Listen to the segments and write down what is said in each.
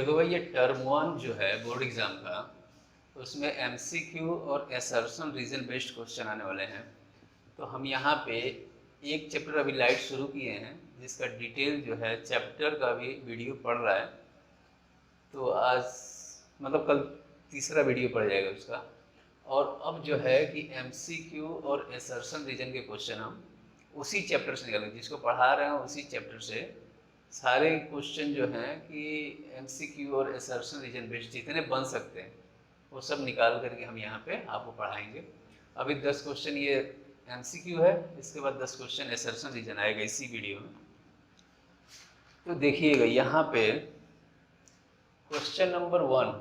देखो भाई, ये टर्म 1 जो है बोर्ड एग्जाम का, उसमें एमसीक्यू और एसर्शन रीजन बेस्ड क्वेश्चन आने वाले हैं। तो हम यहाँ पे एक चैप्टर अभी लाइट शुरू किए हैं, जिसका डिटेल जो है चैप्टर का भी वीडियो पड़ रहा है। तो आज मतलब कल तीसरा वीडियो पड़ जाएगा उसका। और अब जो है कि एमसीक्यू और एसर्शन रीजन के क्वेश्चन हम उसी चैप्टर से निकालेंगे, जिसको पढ़ा रहे हैं उसी चैप्टर से सारे क्वेश्चन जो हैं कि एमसीक्यू और एसर्शन रीजन बेस्ड जितने बन सकते हैं वो सब निकाल करके हम यहाँ पे आपको पढ़ाएंगे। अभी 10 क्वेश्चन ये एमसीक्यू है, इसके बाद 10 क्वेश्चन एसर्शन रीजन आएगा इसी वीडियो में। तो देखिएगा यहाँ पे क्वेश्चन नंबर 1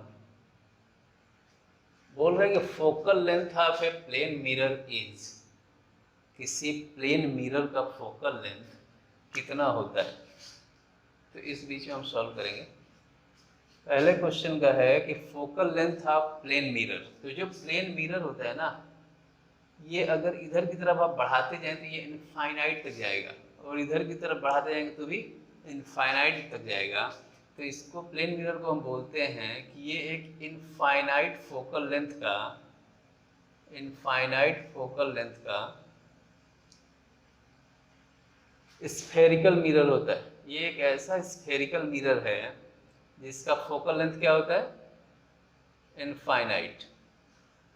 बोल रहे हैं कि focal length of a plane mirror is, किसी प्लेन मिरर का फोकल लेंथ कितना होता है। तो इस बीच में हम सॉल्व करेंगे। पहले क्वेश्चन का है कि focal length of plane mirror. तो जो प्लेन मिरर होता है ना, ये अगर इधर की तरफ आप बढ़ाते जाएं तो ये इनफाइनाइट तक जाएगा, और इधर की तरफ बढ़ाते जाएंगे तो भी इनफाइनाइट तक जाएगा। तो इसको प्लेन मिरर को हम बोलते हैं कि ये एक इनफाइनाइट फोकल लेंथ का स्फेरिकल मिरर होता है। ये एक ऐसा स्फेरिकल मिरर है जिसका फोकल लेंथ क्या होता है, इनफाइनाइट।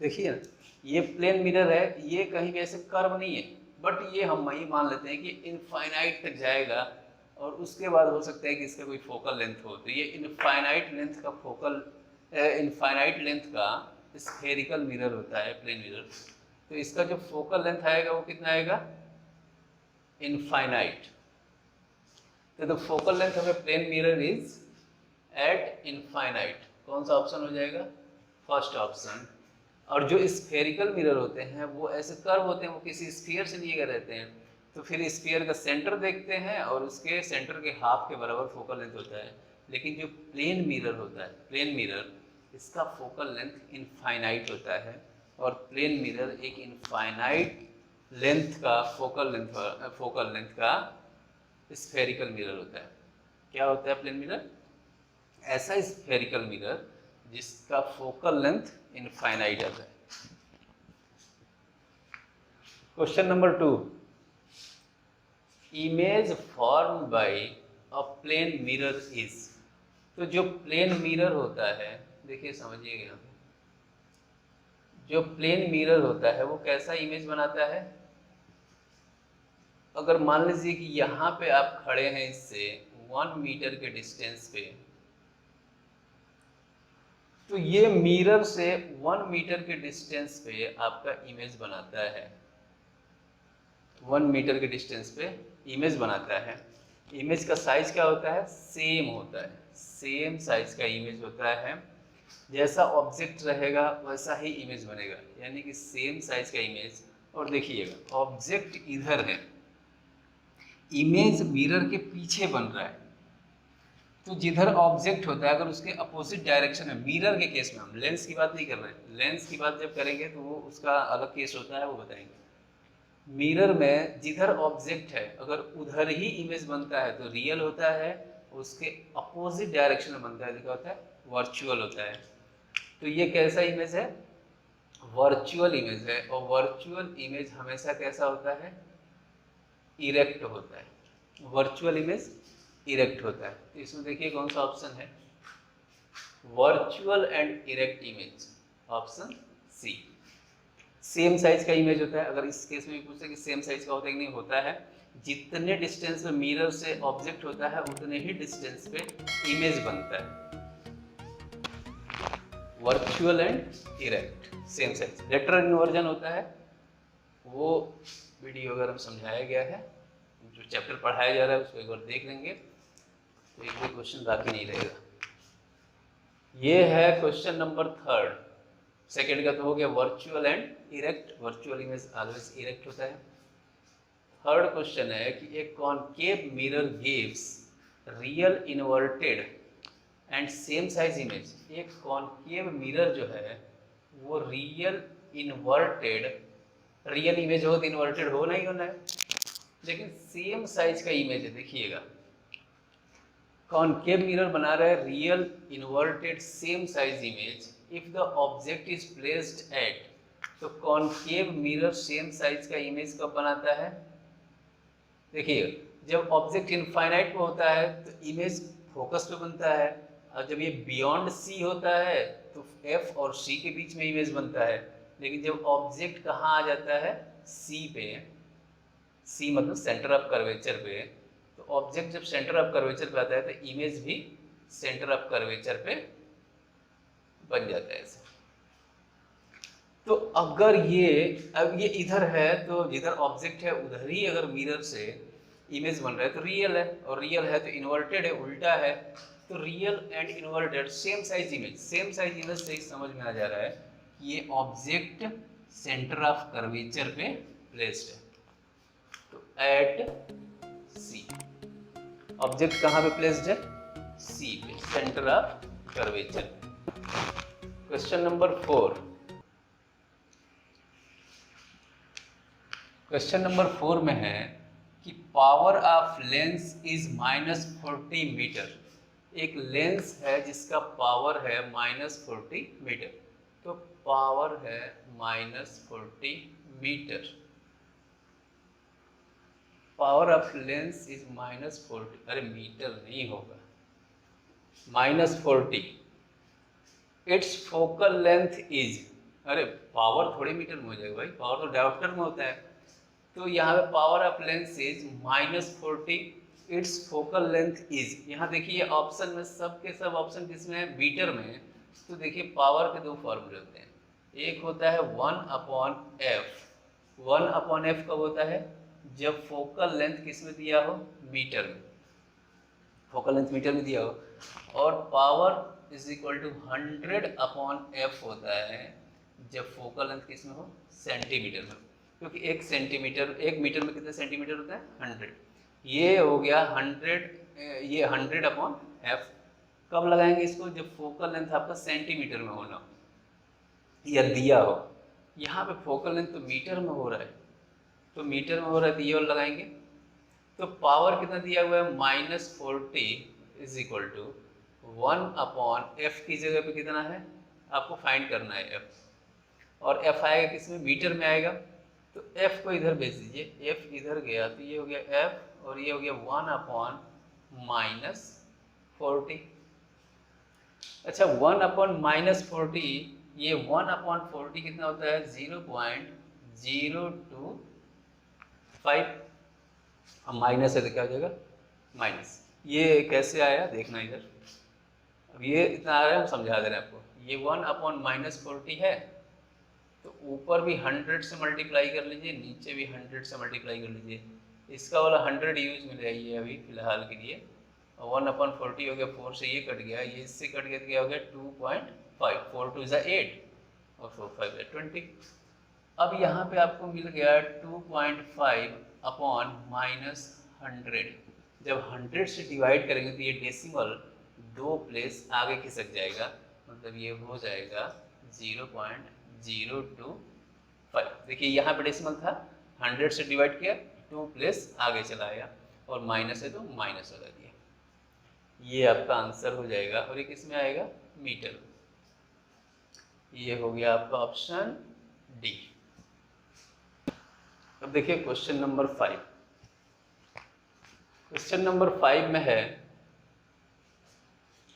देखिए ना, ये प्लेन मिरर है, ये कहीं भी ऐसे कर्व नहीं है, बट ये हम वही मान लेते हैं कि इनफाइनाइट तक जाएगा, और उसके बाद हो सकता है कि इसका कोई फोकल लेंथ हो। तो ये इनफाइनाइट लेंथ का स्फेरिकल मिरर होता है, प्लेन मिरर। तो इसका जो फोकल लेंथ आएगा वो कितना आएगा, इनफाइनाइट। तो the focal length of a plane mirror is at infinite. कौन सा ऑप्शन हो जाएगा, फर्स्ट ऑप्शन। और जो स्फेरिकल मिरर होते हैं वो ऐसे कर्व होते हैं, वो किसी स्फीयर से लिए गए रहते हैं। तो फिर स्फीयर का सेंटर देखते हैं और उसके सेंटर के हाफ के बराबर फोकल लेंथ होता है। लेकिन जो प्लेन मिरर होता है, प्लेन मिरर, इसका फोकल लेंथ इनफाइनाइट होता है। और प्लेन मिरर एक इनफाइनाइट लेंथ का फोकल लेंथ का स्फेरिकल मिरर होता है। क्या होता है प्लेन मिरर, ऐसा स्फेरिकल मिरर जिसका फोकल लेंथ इनफाइनाइट आता है। Question number 2, image form by a plane mirror is. तो जो प्लेन मिरर होता है, देखिए समझिएगा यहाँ पे, जो प्लेन मिरर होता है वो कैसा इमेज बनाता है। अगर मान लीजिए कि यहाँ पे आप खड़े हैं इससे 1 मीटर के डिस्टेंस पे, तो ये मिरर से 1 मीटर के डिस्टेंस पे आपका इमेज बनाता है। 1 मीटर के डिस्टेंस पे इमेज बनाता है। इमेज का साइज क्या होता है, सेम होता है, सेम साइज का इमेज होता है। जैसा ऑब्जेक्ट रहेगा वैसा ही इमेज बनेगा, यानी कि सेम साइज का इमेज। और देखिएगा ऑब्जेक्ट इधर है, इमेज मिरर के पीछे बन रहा है। तो जिधर ऑब्जेक्ट होता है अगर उसके अपोजिट डायरेक्शन है, मिरर के केस में, हम लेंस की बात नहीं कर रहे हैं, लेंस की बात जब करेंगे तो वो उसका अलग केस होता है, वो बताएंगे। मिरर में जिधर ऑब्जेक्ट है अगर उधर ही इमेज बनता है तो रियल होता है, उसके अपोजिट डायरेक्शन में बनता है तो क्या होता है, वर्चुअल होता है। तो ये कैसा इमेज है, वर्चुअल इमेज है। और वर्चुअल इमेज हमेशा कैसा होता है, इरेक्ट होता है। वर्चुअल इमेज इरेक्ट होता है। तो इसमें देखिए कौन सा ऑप्शन है, virtual and erect image, option C. Same size का इमेज होता है। अगर इस केस में भी पूछे कि सेम साइज का होता है कि नहीं, होता है। जितने डिस्टेंस पे मिरर से ऑब्जेक्ट होता है उतने ही डिस्टेंस पे इमेज बनता है। Virtual and erect, same size. Lateral inversion होता है, वो वीडियो अगर हम समझाया गया है, जो चैप्टर पढ़ाया जा रहा है उसको एक बार देख लेंगे तो एक भी क्वेश्चन बाकी नहीं रहेगा। ये है क्वेश्चन नंबर 3। सेकेंड का तो हो गया virtual and erect, virtual image always erect होता है। थर्ड क्वेश्चन है कि एक concave mirror gives real inverted and same size image. एक कॉनकेव मिरर जो है वो रियल इन्वर्टेड, रियल इमेज हो तो इन्वर्टेड होना ही होना है, लेकिन सेम साइज का इमेज है। देखिएगा कॉनकेव मिरर बना रहा है real inverted same size image if the object is placed at. तो कॉनकेव मिरर सेम साइज का इमेज कब बनाता है? देखिए, जब ऑब्जेक्ट इनफाइनाइट में होता है तो इमेज फोकस पे बनता है, और जब ये बियॉन्ड सी होता है तो एफ और सी के बीच में इमेज बनता है। लेकिन जब ऑब्जेक्ट कहाँ आ जाता है? सी पे, सी मतलब सेंटर ऑफ कर्वेचर पे, तो ऑब्जेक्ट जब सेंटर ऑफ कर्वेचर पे आता है तो इमेज भी सेंटर ऑफ कर्वेचर पे बन जाता है ऐसे। तो अगर अब ये इधर है तो जिधर ऑब्जेक्ट है उधर ही अगर मिरर से इमेज बन रहा है तो रियल है, और रियल है तो इन्वर्टेड है, उल्टा है। तो real and inverted same size image, same size image से समझ में आ जा रहा है कि ये ऑब्जेक्ट सेंटर ऑफ कर्वेचर पे प्लेस्ड है। तो एट सी, ऑब्जेक्ट कहाँ पे प्लेस्ड है? सी पे, centre of curvature. Question number 4। Question number 4 में है कि power of lens is -40 metre. एक लेंस है जिसका पावर है -40 मीटर। तो पावर है -40 metre. Power of lens is -40, अरे मीटर नहीं होगा, -40। इट्स फोकल लेंथ इज, अरे पावर थोड़े मीटर में हो जाएगा भाई, पावर तो डायोप्टर में होता है। तो यहाँ पे power of lens is -40, it's focal length is. यहाँ देखिए ऑप्शन में सब के सब ऑप्शन किसमें है? मीटर में है। तो देखिए पावर के दो फॉर्मूले होते हैं, एक होता है 1/f। 1/f कब होता है? जब फोकल लेंथ किस में दिया हो? मीटर में, फोकल लेंथ मीटर में दिया हो। और power is equal to 100/f होता है जब फोकल लेंथ किस में हो? सेंटीमीटर में। क्योंकि एक सेंटीमीटर, एक मीटर में कितने सेंटीमीटर होता है? 100। ये हो गया 100, ये 100/f। कब लगाएंगे इसको? जब फोकल लेंथ आपका सेंटीमीटर में होना हो या दिया हो। यहाँ पे फोकल लेंथ तो मीटर में हो रहा है, तो मीटर में हो रहा है तो ये और लगाएंगे। तो पावर कितना दिया हुआ है? -40 इज इक्वल टू 1/f की जगह पे कितना है आपको फाइंड करना है? f। और f आएगा किसमें? मीटर में आएगा। तो f को इधर भेज दीजिए, f इधर गया तो ये हो गया f, और ये हो गया 1/-40। अच्छा 1/-40, ये 1/40 कितना होता है? 0.025। अब माइनस है तो क्या हो जाएगा? माइनस। ये कैसे आया देखना इधर। अब ये इतना आ रहा है, हम समझा दे रहे हैं आपको। ये 1/-40 है, तो ऊपर भी 100 से मल्टीप्लाई कर लीजिए, नीचे भी 100 से मल्टीप्लाई कर लीजिए। इसका वाला 100 यूज में रही है अभी फिलहाल के लिए। 1/40 हो गया, 4 से ये कट गया, ये इससे कट गया तो क्या हो गया? 2.5। 4 2 is 8 और 4 5 is 20। अब यहाँ पे आपको मिल गया 2.5/-100। जब 100 से डिवाइड करेंगे तो ये डेसिमल 2 प्लेस आगे खिसक जाएगा, मतलब ये हो जाएगा 0.025। देखिए यहाँ पे डेसिमल था, 100 से डिवाइड किया, 2 प्लेस आगे चला आया, और माइनस है तो माइनस लगा दिया। ये आपका आंसर हो जाएगा, और ये किस में आएगा? मीटर। ये हो गया आपका ऑप्शन डी। अब देखिए क्वेश्चन नंबर 5। क्वेश्चन नंबर 5 में है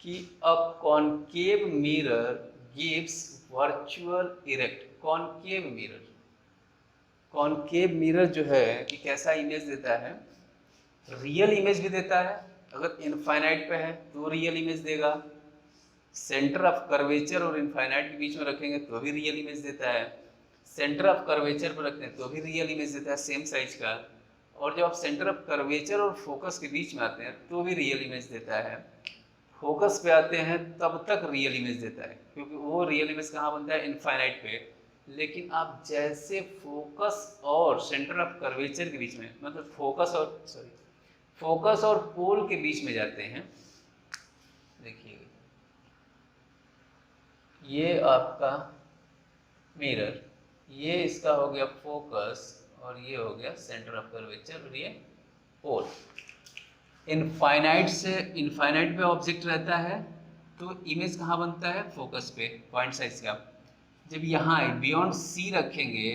कि a concave mirror gives virtual erect. Concave mirror, concave mirror जो है कि कैसा इमेज देता है? रियल इमेज भी देता है, अगर इनफाइनाइट पे है तो रियल इमेज देगा, सेंटर ऑफ कर्वेचर और इनफाइनाइट के बीच में रखेंगे तो भी रियल इमेज देता है, सेंटर ऑफ कर्वेचर पर रखते हैं तो भी रियल इमेज देता है सेम साइज का, और जब आप सेंटर ऑफ कर्वेचर और फोकस के बीच में आते हैं तो भी रियल इमेज देता है। फोकस पे आते हैं तब तक रियल इमेज देता है, क्योंकि वो रियल इमेज कहाँ बनता है? इनफाइनाइट पे। लेकिन आप जैसे फोकस और सेंटर ऑफ कर्वेचर के बीच में, मतलब फोकस और पोल के बीच में जाते हैं, देखिए ये आपका मिरर, ये इसका हो गया फोकस, और ये हो गया सेंटर ऑफ कर्वेचर, और ये पोल। इनफाइनाइट से इनफाइनाइट पे ऑब्जेक्ट रहता है तो इमेज कहाँ बनता है, फोकस पे, पॉइंट साइज का। जब यहाँ बियॉन्ड सी रखेंगे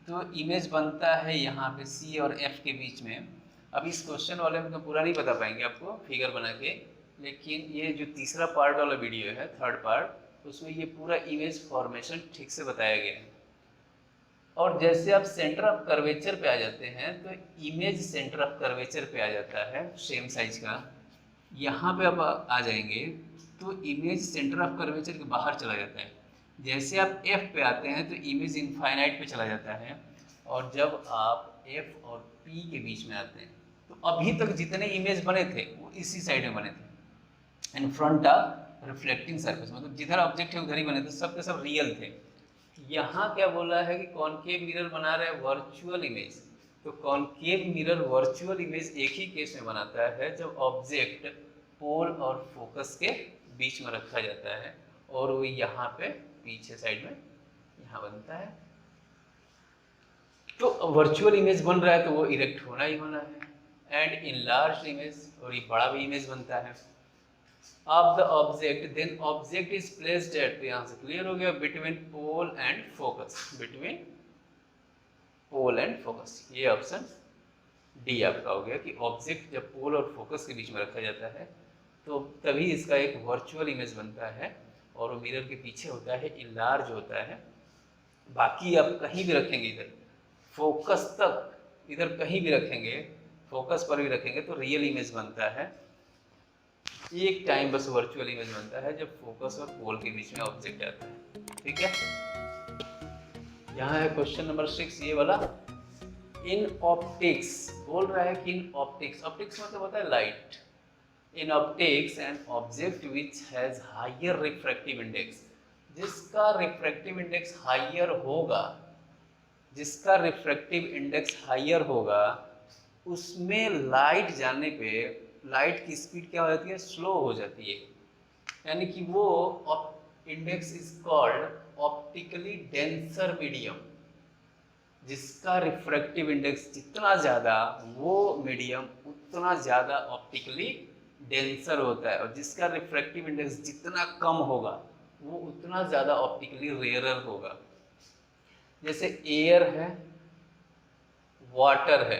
तो इमेज बनता है यहाँ पे सी और एफ के बीच में। अब इस क्वेश्चन वाले में तो पूरा नहीं बता पाएंगे आपको फिगर बना के, लेकिन ये जो तीसरा पार्ट वाला वीडियो है, थर्ड पार्ट, उसमें ये पूरा इमेज फॉर्मेशन ठीक से बताया गया है। और जैसे आप सेंटर ऑफ कर्वेचर पे आ जाते हैं तो इमेज सेंटर ऑफ कर्वेचर पे आ जाता है सेम साइज का। यहाँ पे आप आ जाएंगे तो इमेज सेंटर ऑफ कर्वेचर के बाहर चला जाता है। जैसे आप F पे आते हैं तो इमेज इनफाइनाइट पे चला जाता है। और जब आप F और P के बीच में आते हैं तो अभी तक जितने इमेज बने थे वो इसी साइड में बने थे, in front of reflecting surface, मतलब जिधर ऑब्जेक्ट है उधर ही बने थे, सब के सब रियल थे। यहाँ क्या बोला है कि कॉनकेव मिरर बना रहे हैं वर्चुअल इमेज। तो कॉनकेव मिरर वर्चुअल इमेज एक ही केस में बनाता है जब ऑब्जेक्ट पोल और फोकस के बीच में रखा जाता है और वो यहाँ पे पीछे साइड में यहाँ बनता है। तो वर्चुअल इमेज बन रहा है तो वो इरेक्ट होना ही होना है। एंड इन लार्ज इमेज, और ये बड़ा भी इमेज बनता है of the object, then object is placed at, तो यहाँ से क्लियर हो गया, between pole and focus, between pole and focus. ये ऑप्शन डी आपका हो गया कि ऑब्जेक्ट जब पोल और फोकस के बीच में रखा जाता है तो तभी इसका एक वर्चुअल इमेज बनता है और वो मिरर के पीछे होता है, इनलार्ज होता है। बाकी आप कहीं भी रखेंगे, इधर फोकस तक इधर कहीं भी रखेंगे, फोकस पर भी रखेंगे तो रियल इमेज बनता है। एक टाइम बस वर्चुअल इमेज बनता है जब फोकस और पोल के बीच में ऑब्जेक्ट आता है। ठीक है, यहाँ है क्वेश्चन नंबर 6 ये वाला। इन ऑप्टिक्स बोल रहा है कि इन ऑप्टिक्स, ऑप्टिक्स मतलब होता है light. In optics an object which has higher refractive index, जिसका रिफ्रैक्टिव इंडेक्स हायर होगा, जिसका रिफ्रैक्टिव इंडेक्स हायर होगा उसमें लाइट जाने पे लाइट की स्पीड क्या हो जाती है, स्लो हो जाती है। यानी कि वो index is called optically denser medium. जिसका रिफ्रैक्टिव इंडेक्स जितना ज़्यादा वो मीडियम उतना ज़्यादा ऑप्टिकली डेंसर होता है, और जिसका रिफ्रैक्टिव इंडेक्स जितना कम होगा वो उतना ज़्यादा ऑप्टिकली रेयरर होगा। जैसे एयर है, वाटर है,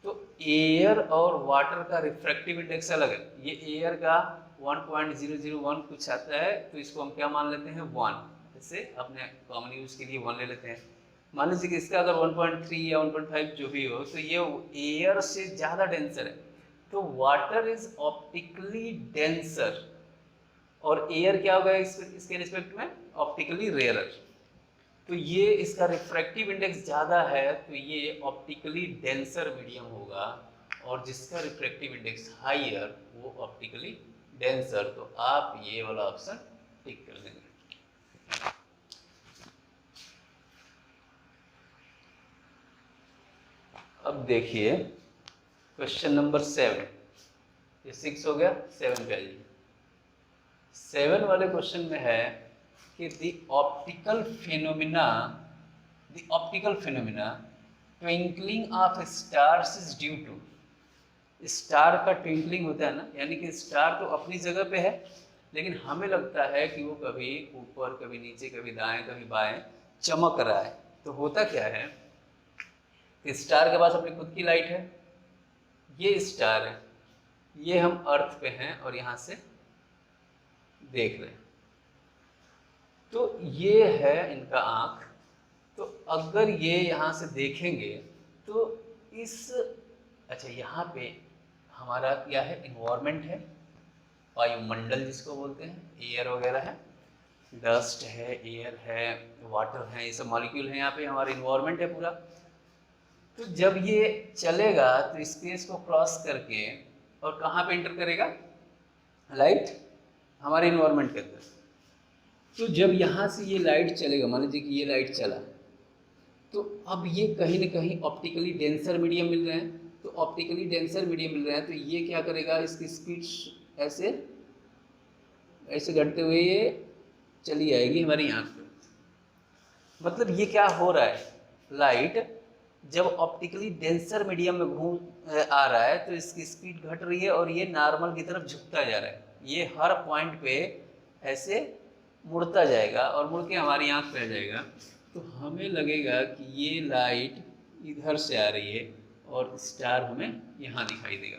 तो एयर और वाटर का रिफ्रैक्टिव इंडेक्स अलग है। ये एयर का 1.001 कुछ आता है तो इसको हम क्या मान लेते हैं, 1। जैसे अपने कॉमन यूज के लिए 1 ले लेते हैं। मान लीजिए कि इसका अगर 1.3 या 1.5 जो भी हो तो ये एयर से ज़्यादा डेंसर है, तो वाटर इज ऑप्टिकली डेंसर और एयर क्या होगा इसके रिस्पेक्ट में, ऑप्टिकली रेयरर। तो ये इसका रिफ्रैक्टिव इंडेक्स ज़्यादा है तो ये ऑप्टिकली डेंसर मीडियम होगा, और जिसका रिफ्रैक्टिव इंडेक्स हायर वो ऑप्टिकली डेंसर। तो आप ये वाला ऑप्शन टिक कर देंगे। अब देखिए क्वेश्चन नंबर 7, ये 6 हो गया, 7 पे आइए। 7 वाले क्वेश्चन में है कि the optical phenomena twinkling of stars is due to, star का ट्विंकलिंग होता है ना, यानी कि स्टार तो अपनी जगह पे है लेकिन हमें लगता है कि वो कभी ऊपर कभी नीचे कभी दाएं कभी बाएं चमक रहा है। तो होता क्या है, स्टार के पास अपनी खुद की लाइट है, ये स्टार है, ये हम अर्थ पे हैं और यहाँ से देख रहे हैं, तो ये है इनका आँख। तो अगर ये यहाँ से देखेंगे तो इस, अच्छा यहाँ पे हमारा क्या है, इन्वायरमेंट है, वायुमंडल जिसको बोलते हैं, एयर वगैरह है, डस्ट है, एयर है, वाटर है, ये सब मॉलिक्यूल है, यहाँ पे हमारा इन्वायरमेंट है पूरा। तो जब ये चलेगा तो स्पेस को क्रॉस करके और कहाँ पे इंटर करेगा, लाइट हमारे इन्वायरमेंट के अंदर। तो जब यहाँ से ये लाइट चलेगा, मान लीजिए कि ये लाइट चला, तो अब ये कहीं ना कहीं ऑप्टिकली डेंसर मीडियम मिल रहे हैं, तो ऑप्टिकली डेंसर मीडियम मिल रहे हैं तो ये क्या करेगा, इसकी स्पीड ऐसे ऐसे घटते हुए ये चली आएगी हमारी आँख पे। मतलब ये क्या हो रहा है, लाइट जब ऑप्टिकली डेंसर मीडियम में घूम आ रहा है तो इसकी स्पीड घट रही है और ये नॉर्मल की तरफ झुकता जा रहा है। ये हर पॉइंट पे ऐसे मुड़ता जाएगा और मुड़ के हमारी आँख पे आ जाएगा, तो हमें लगेगा कि ये लाइट इधर से आ रही है और स्टार हमें यहाँ दिखाई देगा।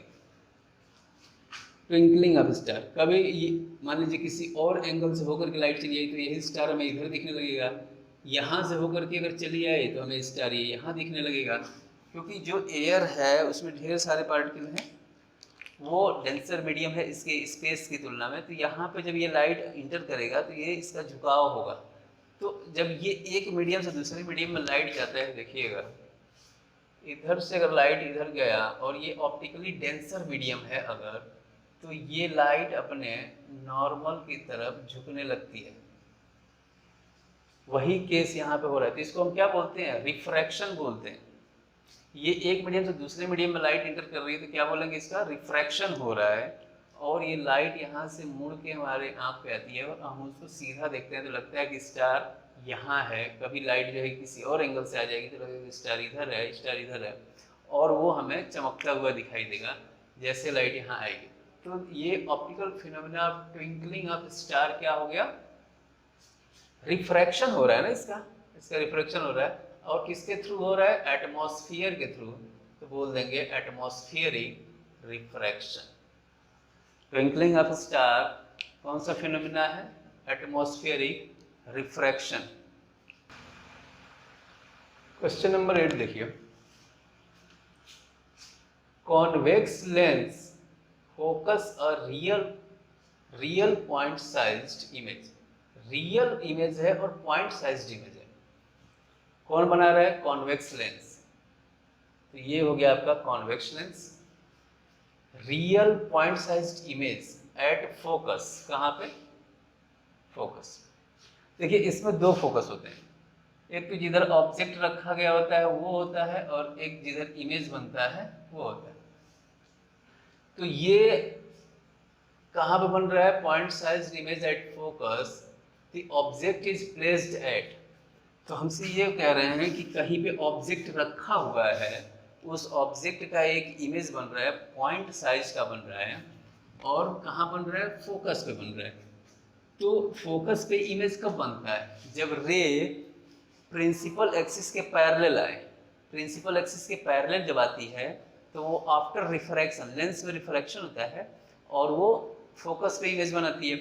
ट्विंकलिंग ऑफ स्टार, कभी मान लीजिए किसी और एंगल से होकर के लाइट चली आई तो यही स्टार हमें इधर दिखने लगेगा, यहाँ से होकर के अगर चली आए तो हमें स्टार ये यहाँ दिखने लगेगा, क्योंकि जो एयर है उसमें ढेर सारे पार्टिकल हैं, वो डेंसर मीडियम है इसके स्पेस की तुलना में, तो यहाँ पे जब ये लाइट इंटर करेगा तो ये इसका झुकाव होगा। तो जब ये एक मीडियम से दूसरे मीडियम में लाइट जाता है, देखिएगा इधर से अगर लाइट इधर गया और ये ऑप्टिकली डेंसर मीडियम है अगर, तो ये लाइट अपने नॉर्मल की तरफ झुकने लगती है। वही केस यहाँ पे हो रहा है, तो इसको हम क्या बोलते हैं, रिफ्रैक्शन बोलते हैं। ये एक मीडियम से दूसरे मीडियम में लाइट इंटर कर रही है तो क्या बोलेंगे, इसका रिफ्रैक्शन हो रहा है, और ये लाइट यहाँ से मुड़ के हमारे आँख पे आती है और हम उसको सीधा देखते हैं तो लगता है कि स्टार यहाँ है। कभी लाइट जो है किसी और एंगल से आ जाएगी तो लगेगा स्टार इधर है, स्टार इधर है, और वो हमें चमकता हुआ दिखाई देगा जैसे लाइट यहाँ आएगी। तो ये optical phenomena of twinkling of star क्या हो गया, रिफ्रैक्शन हो रहा है ना, इसका रिफ्रैक्शन हो रहा है। और किसके थ्रू हो रहा है, एटमॉस्फेयर के थ्रू, तो बोल देंगे atmospheric refraction. Twinkling of star कौन सा फिनोमेना है, एटमॉस्फेरिक रिफ्रैक्शन। क्वेश्चन नंबर 8 देखिए, convex lens focus a real point sized image. Real image है और पॉइंट साइज्ड इमेज है, कौन बना रहा है, कॉन्वेक्स लेंस। तो ये हो गया आपका convex lens. Real point sized image at focus, कहाँ पे, फोकस। देखिए इसमें दो फोकस होते हैं, एक तो जिधर ऑब्जेक्ट रखा गया होता है वो होता है, और एक जिधर इमेज बनता है वो होता है। तो ये कहाँ पे बन रहा है, point sized image at focus, the object is placed at. तो हमसे ये कह रहे हैं कि कहीं पे ऑब्जेक्ट रखा हुआ है, उस ऑब्जेक्ट का एक इमेज बन रहा है, पॉइंट साइज का बन रहा है, और कहाँ बन रहा है, फोकस पे बन रहा है। तो फोकस पे इमेज कब बनता है, जब रे प्रिंसिपल एक्सिस के पैरेलल आए। प्रिंसिपल एक्सिस के पैरेलल जब आती है तो वो आफ्टर रिफ्रैक्शन, लेंस में रिफ्रैक्शन होता है और वो फोकस पे इमेज बनाती है।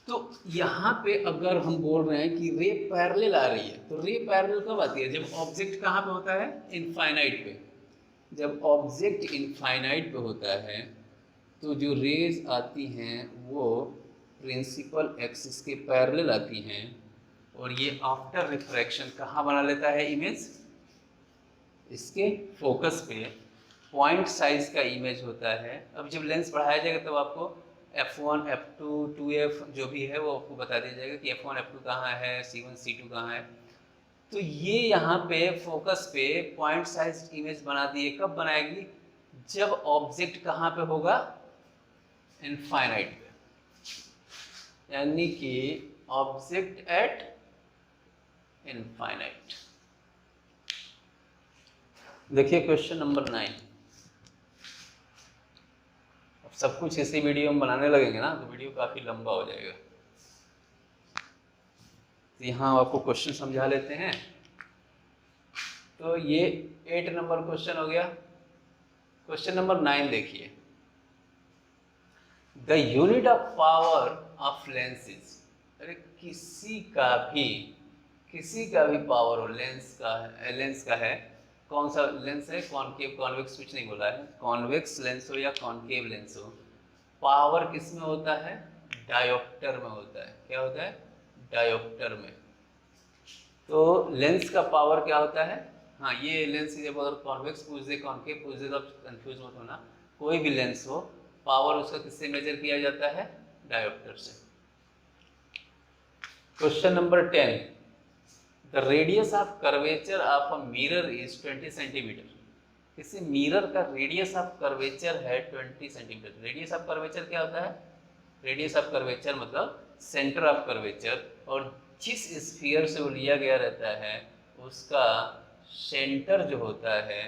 तो यहाँ पे अगर हम बोल रहे हैं कि रे पैरेलल आ रही है, तो रे पैरेलल कब आती है, जब ऑब्जेक्ट कहाँ पे होता है, इनफाइनाइट पे। जब ऑब्जेक्ट इनफाइनाइट पे होता है तो जो रेज आती हैं वो प्रिंसिपल एक्सिस के पैरेलल आती हैं, और ये आफ्टर रिफ्रैक्शन कहाँ बना लेता है इमेज, इसके फोकस पे। पॉइंट साइज का इमेज होता है। अब जब लेंस बढ़ाया जाएगा तब आपको f1, f2, 2f जो भी है वो आपको बता दिया जाएगा कि f1, f2 कहाँ है, c1, c2 कहाँ है। तो ये यहाँ पे फोकस पे पॉइंट साइज इमेज बना दिए, कब बनाएगी, जब ऑब्जेक्ट कहाँ पे होगा, इनफाइनाइट पे, यानी कि ऑब्जेक्ट एट इनफाइनाइट। देखिए क्वेश्चन नंबर 9। अब सब कुछ इसी वीडियो में बनाने लगेंगे ना तो वीडियो काफी लंबा हो जाएगा, तो यहाँ आपको क्वेश्चन समझा लेते हैं। तो ये 8 नंबर क्वेश्चन हो गया। क्वेश्चन नंबर 9 देखिए, the unit of power of lenses. अरे किसी का भी पावर हो, लेंस का है, कौन सा लेंस है, कॉनकेव कॉन्वेक्स कुछ नहीं बोला है, कॉन्वेक्स लेंस हो या कॉनकेव लेंस हो, पावर किस में होता है, डायोप्टर में होता है। क्या होता है, डायोप्टर में। तो लेंस का पावर क्या होता है, हाँ ये लेंस जब अगर कॉन्वेक्स पूछ दे, कॉनकेव पूछ दे तो आप कंफ्यूज मत होना, कोई भी लेंस हो पावर उसका किससे मेजर किया जाता है, डायोप्टर से। Question number 10, the radius of curvature of a mirror is 20 centimetre. किसी मिरर का रेडियस ऑफ कर्वेचर है 20 सेंटीमीटर। रेडियस ऑफ कर्वेचर क्या होता है, रेडियस ऑफ कर्वेचर मतलब सेंटर ऑफ कर्वेचर, और जिस स्फीयर से वो लिया गया रहता है उसका सेंटर जो होता है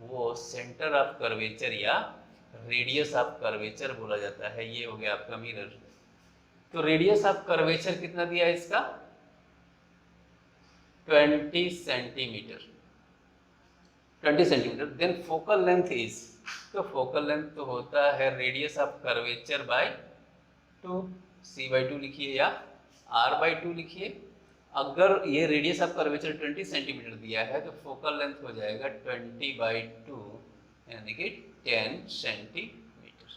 वो सेंटर ऑफ कर्वेचर या रेडियस ऑफ कर्वेचर बोला जाता है। ये हो गया आपका मिरर। तो रेडियस ऑफ कर्वेचर कितना दिया है इसका? 20 centimetre. 20 centimetre. Then focal length is, तो फोकल लेंथ तो होता है radius of curvature bye 2, c/2 लिखिए या r/2 लिखिए। अगर ये रेडियस ऑफ कर्वेचर 20 सेंटीमीटर दिया है तो फोकल लेंथ हो जाएगा 20/2 यानी कि 10 सेंटीमीटर।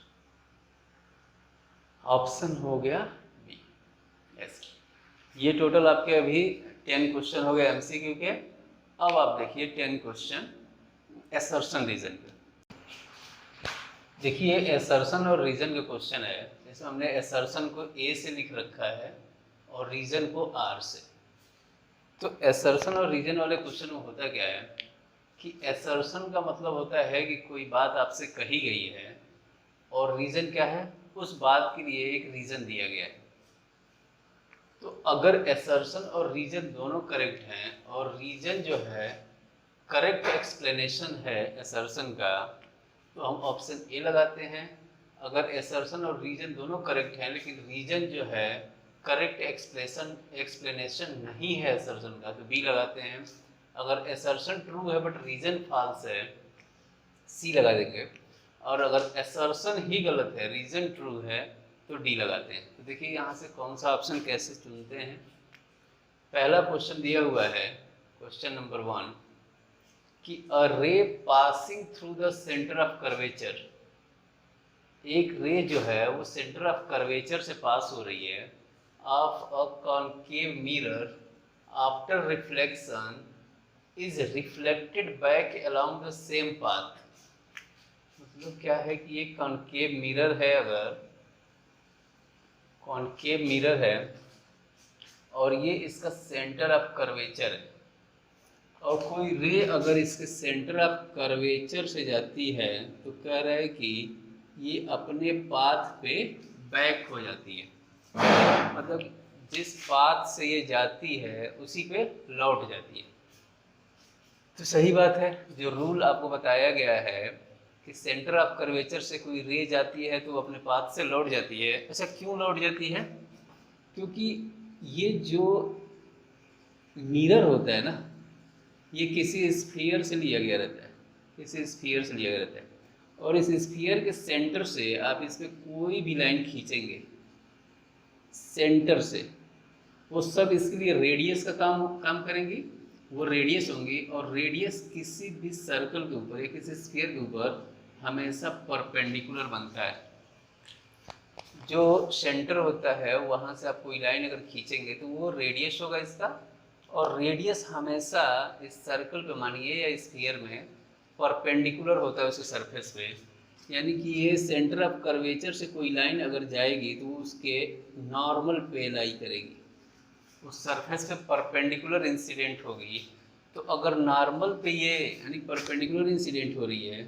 ऑप्शन हो गया बी। यस, ये टोटल आपके अभी 10 क्वेश्चन हो गए एमसीक्यू के। अब आप देखिए 10 क्वेश्चन एसर्शन रीजन के। देखिए एसर्शन और रीजन के क्वेश्चन है। जैसे हमने एसर्शन को ए से लिख रखा है और रीजन को आर से। तो एसर्शन और रीजन वाले क्वेश्चन में होता क्या है कि एसर्शन का मतलब होता है कि कोई बात आपसे कही गई है और रीजन क्या है, उस बात के लिए एक रीजन दिया गया है। तो अगर एसर्शन और रीजन दोनों करेक्ट हैं और रीजन जो है करेक्ट एक्सप्लेनेशन है एसर्शन का, तो हम ऑप्शन ए लगाते हैं। अगर एसर्शन और रीजन दोनों करेक्ट हैं लेकिन रीजन जो है करेक्ट एक्सप्लेनेशन नहीं है एसर्शन का, तो बी लगाते हैं। अगर एसर्शन ट्रू है बट रीजन फॉल्स है, सी लगा देंगे। और अगर एसर्शन ही गलत है रीजन ट्रू है तो डी लगाते हैं। तो देखिए यहाँ से कौन सा ऑप्शन कैसे चुनते हैं। पहला क्वेश्चन दिया हुआ है, क्वेश्चन नंबर 1, कि a ray passing through the centre of curvature, एक रे जो है वो सेंटर ऑफ कर्वेचर से पास हो रही है of a concave mirror after reflection is reflected back along the same path. मतलब क्या है कि ये कॉनकेव मिरर है, अगर कॉनकेव मिरर है और ये इसका सेंटर ऑफ कर्वेचर है और कोई रे अगर इसके सेंटर ऑफ कर्वेचर से जाती है तो कह रहा है कि ये अपने पाथ पे बैक हो जाती है। मतलब जिस पाथ से ये जाती है उसी पे लौट जाती है। तो सही बात है, जो रूल आपको बताया गया है कि सेंटर ऑफ कर्वेचर से कोई रे जाती है तो अपने पाथ से लौट जाती है। ऐसा क्यों लौट जाती है? क्योंकि ये जो मिरर होता है ना, ये किसी स्फीयर से लिया गया रहता है, किसी स्फीयर से लिया गया रहता है और इस स्फीयर के सेंटर से आप इस पर कोई भी लाइन खींचेंगे सेंटर से, वो सब इसके लिए रेडियस का काम करेंगी, वो रेडियस होंगी। और रेडियस किसी भी सर्कल के ऊपर या किसी स्फीयर के ऊपर हमेशा परपेंडिकुलर बनता है। जो सेंटर होता है वहाँ से आप कोई लाइन अगर खींचेंगे तो वो रेडियस होगा इसका, और रेडियस हमेशा इस सर्कल पे मानिए या स्फीयर में परपेंडिकुलर होता है उसके सरफेस पे। यानी कि ये सेंटर ऑफ कर्वेचर से कोई लाइन अगर जाएगी तो उसके नॉर्मल पे लाई करेगी, उस सरफेस पे परपेंडिकुलर इंसिडेंट होगी। तो अगर नॉर्मल पे ये यानी परपेंडिकुलर इंसिडेंट हो रही है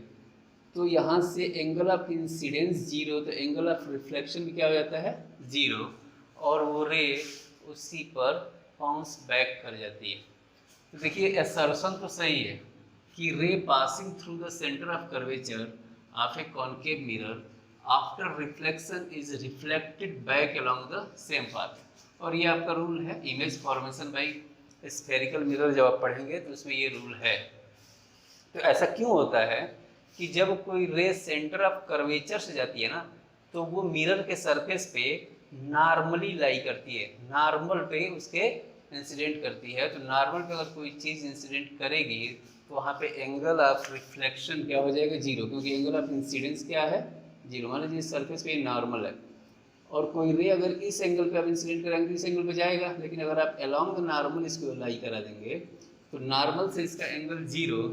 तो यहाँ से एंगल ऑफ इंसिडेंस 0, तो एंगल ऑफ रिफ्लेक्शन भी क्या हो जाता है 0, और वो रे उसी पर बाउंस बैक कर जाती है। तो देखिए असर्शन तो सही है कि रे passing through the centre of curvature of A concave mirror after reflection is reflected back along the same path. और ये आपका रूल है image formation by spherical mirror, जब आप पढ़ेंगे तो उसमें ये रूल है। तो ऐसा क्यों होता है कि जब कोई रे सेंटर ऑफ कर्वेचर से जाती है ना तो वो मिरर के सरफेस पे नॉर्मली लाई करती है, नॉर्मल पे उसके इंसिडेंट करती है। तो नॉर्मल पे अगर कोई चीज़ इंसिडेंट करेगी तो वहाँ पे एंगल ऑफ रिफ्लेक्शन क्या हो जाएगा 0, क्योंकि एंगल ऑफ इंसिडेंस क्या है 0। मान लीजिए सरफेस पे नॉर्मल है और कोई रे अगर इस एंगल पे आप इंसिडेंट कराएंगे तो इस एंगल पे जाएगा, लेकिन अगर आप अलोंग द नॉर्मल इसको लाई करा देंगे तो नॉर्मल से इसका एंगल 0,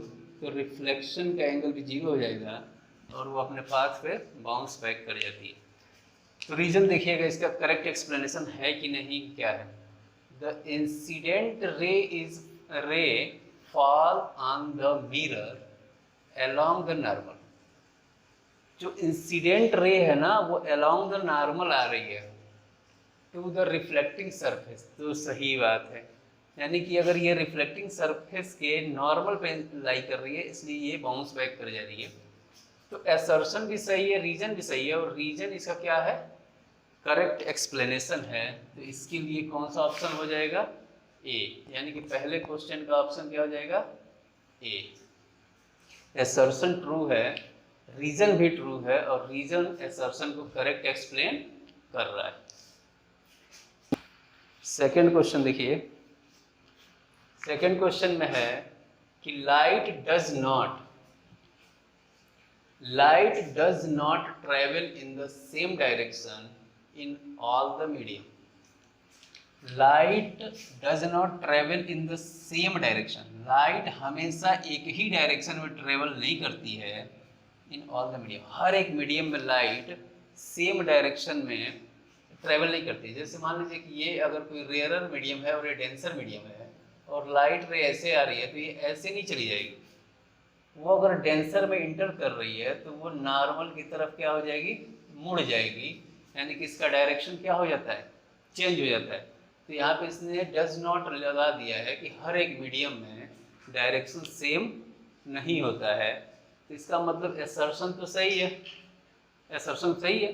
तो रिफ्लेक्शन का एंगल भी 0 हो जाएगा और वो अपने पाथ पे बाउंस बैक कर जाती है। तो रीजन देखिएगा इसका करेक्ट एक्सप्लेनेशन है कि नहीं, क्या है। द इंसिडेंट रे इज रे fall on the mirror along the normal. जो इंसिडेंट रे है ना वो अलोंग द नॉर्मल आ रही है टू द रिफ्लेक्टिंग सरफेस। तो सही बात है, यानी कि अगर ये रिफ्लेक्टिंग सरफेस के नॉर्मल पे लाई कर रही है इसलिए ये बाउंस बैक कर जा रही है। तो एसर्शन भी सही है, रीजन भी सही है, और रीजन इसका क्या है, करेक्ट एक्सप्लेनेशन है। तो इसके लिए कौन सा ऑप्शन हो जाएगा, ए, यानी कि पहले क्वेश्चन का ऑप्शन क्या हो जाएगा, ए। एसर्शन ट्रू है, रीजन भी ट्रू है, और रीजन एसर्शन को करेक्ट एक्सप्लेन कर रहा है। सेकंड क्वेश्चन देखिए, सेकंड क्वेश्चन में है कि light does not travel in the same direction in all the medium. Light does not travel in the same direction, light हमेशा एक ही डायरेक्शन में ट्रेवल नहीं करती है इन ऑल द मीडियम। हर एक मीडियम में लाइट सेम डायरेक्शन में travel नहीं करती। जैसे मान लीजिए कि ये अगर कोई रेयरर मीडियम है और ये डेंसर मीडियम है और लाइट रे ऐसे आ रही है तो ये ऐसे नहीं चली जाएगी। वो अगर डेंसर में इंटर कर रही है तो वो नॉर्मल की तरफ क्या हो जाएगी, मुड़ जाएगी, यानी कि इसका डायरेक्शन क्या हो जाता है, चेंज हो जाता है। तो यहाँ पे इसने डज नॉट लगा दिया है कि हर एक मीडियम में डायरेक्शन सेम नहीं होता है। तो इसका मतलब एसर्शन तो सही है, एसर्शन सही है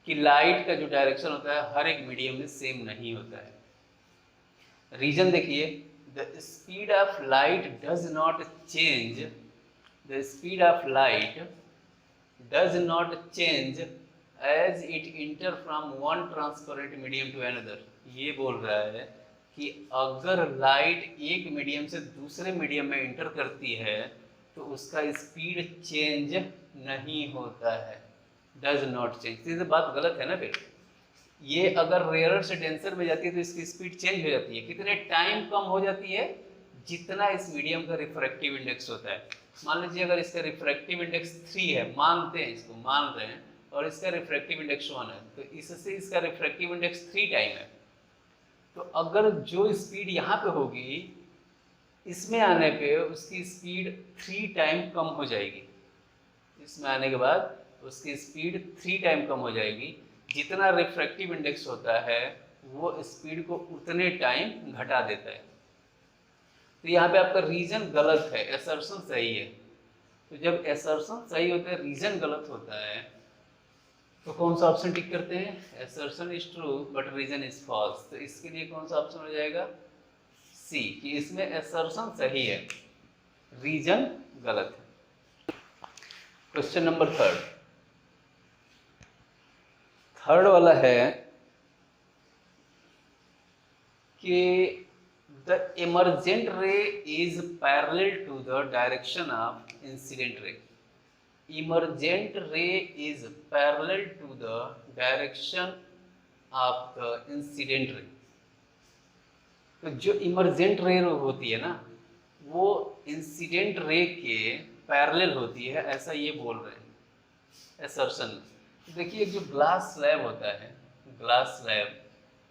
कि लाइट का जो डायरेक्शन होता है हर एक मीडियम में सेम नहीं होता है। रीजन देखिए, the speed of light does not change, the speed of light does not change as it enter from one transparent medium to another. ये बोल रहा है कि अगर लाइट एक मीडियम से दूसरे मीडियम में इंटर करती है तो उसका स्पीड चेंज नहीं होता है, डज नॉट चेंज। तो बात गलत है ना। फिर ये अगर रेयरर से डेंसर में जाती है तो इसकी स्पीड चेंज हो जाती है, कितने टाइम कम हो जाती है, जितना इस मीडियम का रिफ्रैक्टिव इंडेक्स होता है। मान लीजिए अगर इसका रिफ्रैक्टिव इंडेक्स 3 है, मानते हैं, इसको मान रहे हैं, और इसका रिफ्रैक्टिव इंडेक्स 1 है, तो इससे इसका रिफ्रैक्टिव इंडेक्स 3 टाइम है। तो अगर जो स्पीड यहाँ पे होगी इसमें आने पे उसकी स्पीड 3 टाइम कम हो जाएगी। इसमें आने के बाद उसकी स्पीड 3 टाइम कम हो जाएगी। जितना रिफ्रैक्टिव इंडेक्स होता है वो स्पीड को उतने टाइम घटा देता है। तो यहाँ पे आपका रीजन गलत है, एसर्शन सही है। तो जब एसर्शन सही होता है, रीजन गलत होता है, तो कौन सा ऑप्शन टिक करते हैं, assertion is true but reason is false. तो इसके लिए कौन सा ऑप्शन हो जाएगा, सी, कि इसमें एसर्शन सही है, रीजन गलत है। क्वेश्चन नंबर थर्ड वाला है कि the emergent ray is parallel to the direction of incident ray. Emergent ray is parallel to the direction of the incident ray. तो जो इमर्जेंट रे होती है ना वो इंसिडेंट रे के पैरेलल होती है, ऐसा ये बोल रहे हैं एसर्शन। देखिए जो ग्लास स्लैब होता है, ग्लास स्लैब,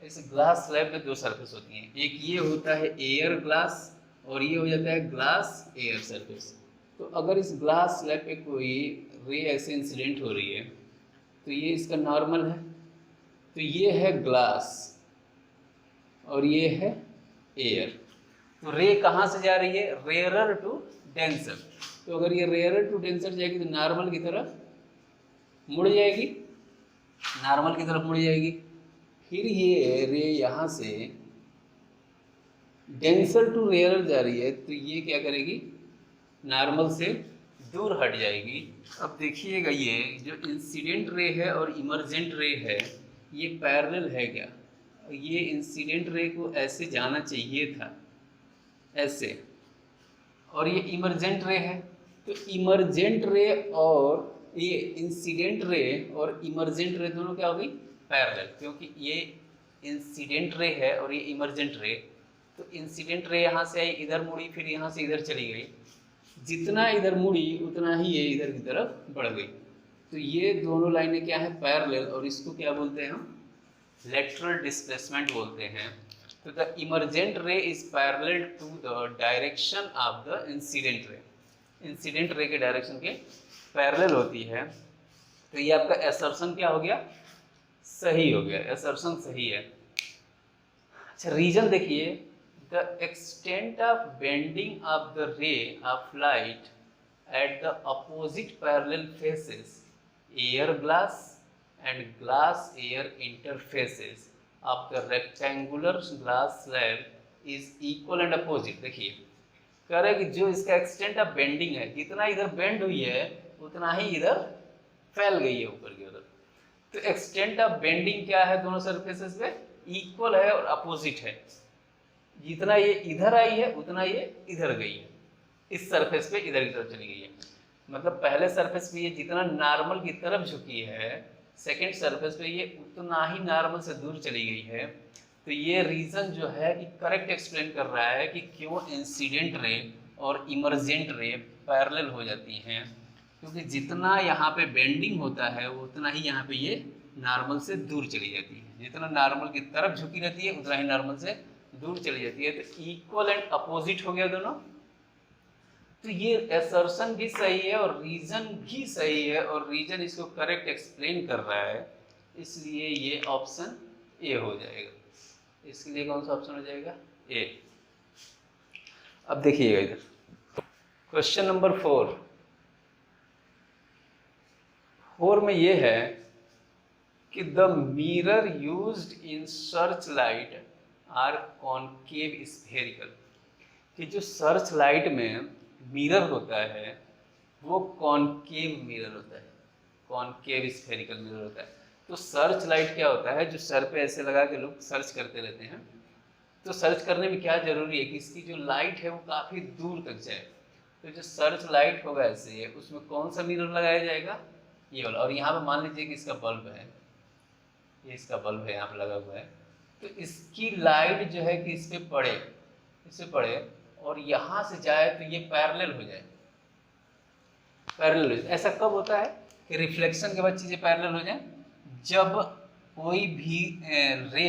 इस ग्लास स्लैब में दो सरफेस होती हैं, एक ये होता है एयर ग्लास और ये हो जाता है ग्लास एयर सरफेस। तो अगर इस ग्लास स्लैब पे कोई रे ऐसे इंसिडेंट हो रही है तो ये इसका नॉर्मल है, तो ये है ग्लास और ये है एयर। तो रे कहाँ से जा रही है, रेयरर टू डेंसर। तो अगर ये रेयरर टू डेंसर जाएगी तो नॉर्मल की तरफ मुड़ जाएगी, नॉर्मल की तरफ मुड़ जाएगी। फिर ये रे यहाँ से डेंसर टू रेयरर जा रही है तो ये क्या करेगी, नॉर्मल से दूर हट जाएगी। अब देखिएगा ये जो इंसिडेंट रे है और इमर्जेंट रे है ये पैरेलल है क्या, ये इंसिडेंट रे को ऐसे जाना चाहिए था, ऐसे, और ये इमर्जेंट रे है। तो इमर्जेंट रे और ये इंसिडेंट रे और इमर्जेंट रे दोनों क्या हो गई, पैरेलल, क्योंकि ये इंसिडेंट रे है और ये इमर्जेंट रे। तो इंसिडेंट रे यहाँ से आई, इधर मुड़ी, फिर यहाँ से इधर चली गई, जितना इधर मुड़ी उतना ही ये इधर की तरफ बढ़ गई। तो ये दोनों लाइनें क्या है, पैरेलल, और इसको क्या बोलते हैं हम, लेटरल डिस्प्लेसमेंट बोलते हैं। तो the emergent ray is parallel to the direction of the incident ray, incident ray के डायरेक्शन के पैरेलल होती है। तो ये आपका एसर्शन क्या हो गया, सही हो गया, एसर्शन सही है। अच्छा रीजन देखिए, the extent of bending of the ray of light at the opposite parallel faces air glass and glass air interfaces of the rectangular glass slab is equal and opposite। देखिए कह रहे हैं कि जो इसका एक्सटेंट ऑफ बेंडिंग है, जितना इधर बेंड हुई है उतना ही इधर फैल गई है ऊपर की उधर। तो एक्सटेंट ऑफ बेंडिंग क्या है दोनों सरफेसेस पे? इक्वल है और अपोजिट है। जितना ये इधर आई है उतना ये इधर गई है, इस सरफेस पे इधर की तरफ चली गई है। मतलब पहले सरफेस पे ये जितना नॉर्मल की तरफ झुकी है, सेकंड सरफेस पे ये उतना ही नॉर्मल से दूर चली गई है। तो ये रीज़न जो है कि करेक्ट एक्सप्लेन कर रहा है कि क्यों इंसिडेंट रे और इमरजेंट रे पैरेलल हो जाती हैं, क्योंकि जितना यहाँ पे बेंडिंग होता है उतना ही यहाँ पे ये नॉर्मल से दूर चली जाती है। जितना नॉर्मल की तरफ झुकी रहती है उतना ही नॉर्मल से दूर चली जाती है। तो इक्वल एंड अपोजिट हो गया दोनों। तो ये असर्शन भी सही है और रीजन भी सही है, और रीजन इसको करेक्ट एक्सप्लेन कर रहा है, इसलिए ये ऑप्शन ए हो जाएगा। इसके लिए कौन सा ऑप्शन हो जाएगा? ए। अब देखिएगा इधर क्वेश्चन नंबर 4 में ये है कि the mirror used in search light are concave spherical. कि जो सर्च लाइट में मिरर होता है वो कॉनकेव मिरर होता है, कॉनकेव स्फेरिकल मिरर होता है। तो सर्च लाइट क्या होता है? जो सर पे ऐसे लगा के लोग सर्च करते रहते हैं। तो सर्च करने में क्या जरूरी है कि इसकी जो लाइट है वो काफ़ी दूर तक जाए। तो जो सर्च लाइट होगा ऐसे, उसमें कौन सा मिरर लगाया जाएगा? ये वाला। और यहाँ पे मान लीजिए कि इसका बल्ब है, ये इसका बल्ब है यहाँ पे लगा हुआ है। तो इसकी लाइट जो है कि इस पे पड़े, इस पे पड़े और यहाँ से जाए तो ये पैरेलल हो जाए, पैरेलल हो जाए। ऐसा कब होता है कि रिफ्लेक्शन के बाद चीज़ें पैरेलल हो जाए? जब कोई भी रे